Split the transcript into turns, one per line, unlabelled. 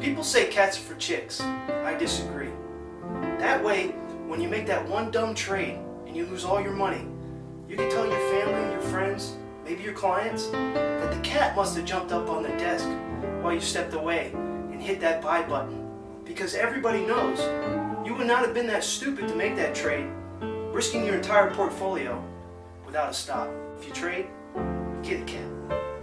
People say cats are for chicks. I disagree. That way, when you make that one dumb trade and you lose all your money, you can tell your family and your friends, maybe your clients, that the cat must have jumped up on the desk while you stepped away and hit that buy button. Because everybody knows you would not have been that stupid to make that trade, risking your entire portfolio without a stop. If you trade, get a cat.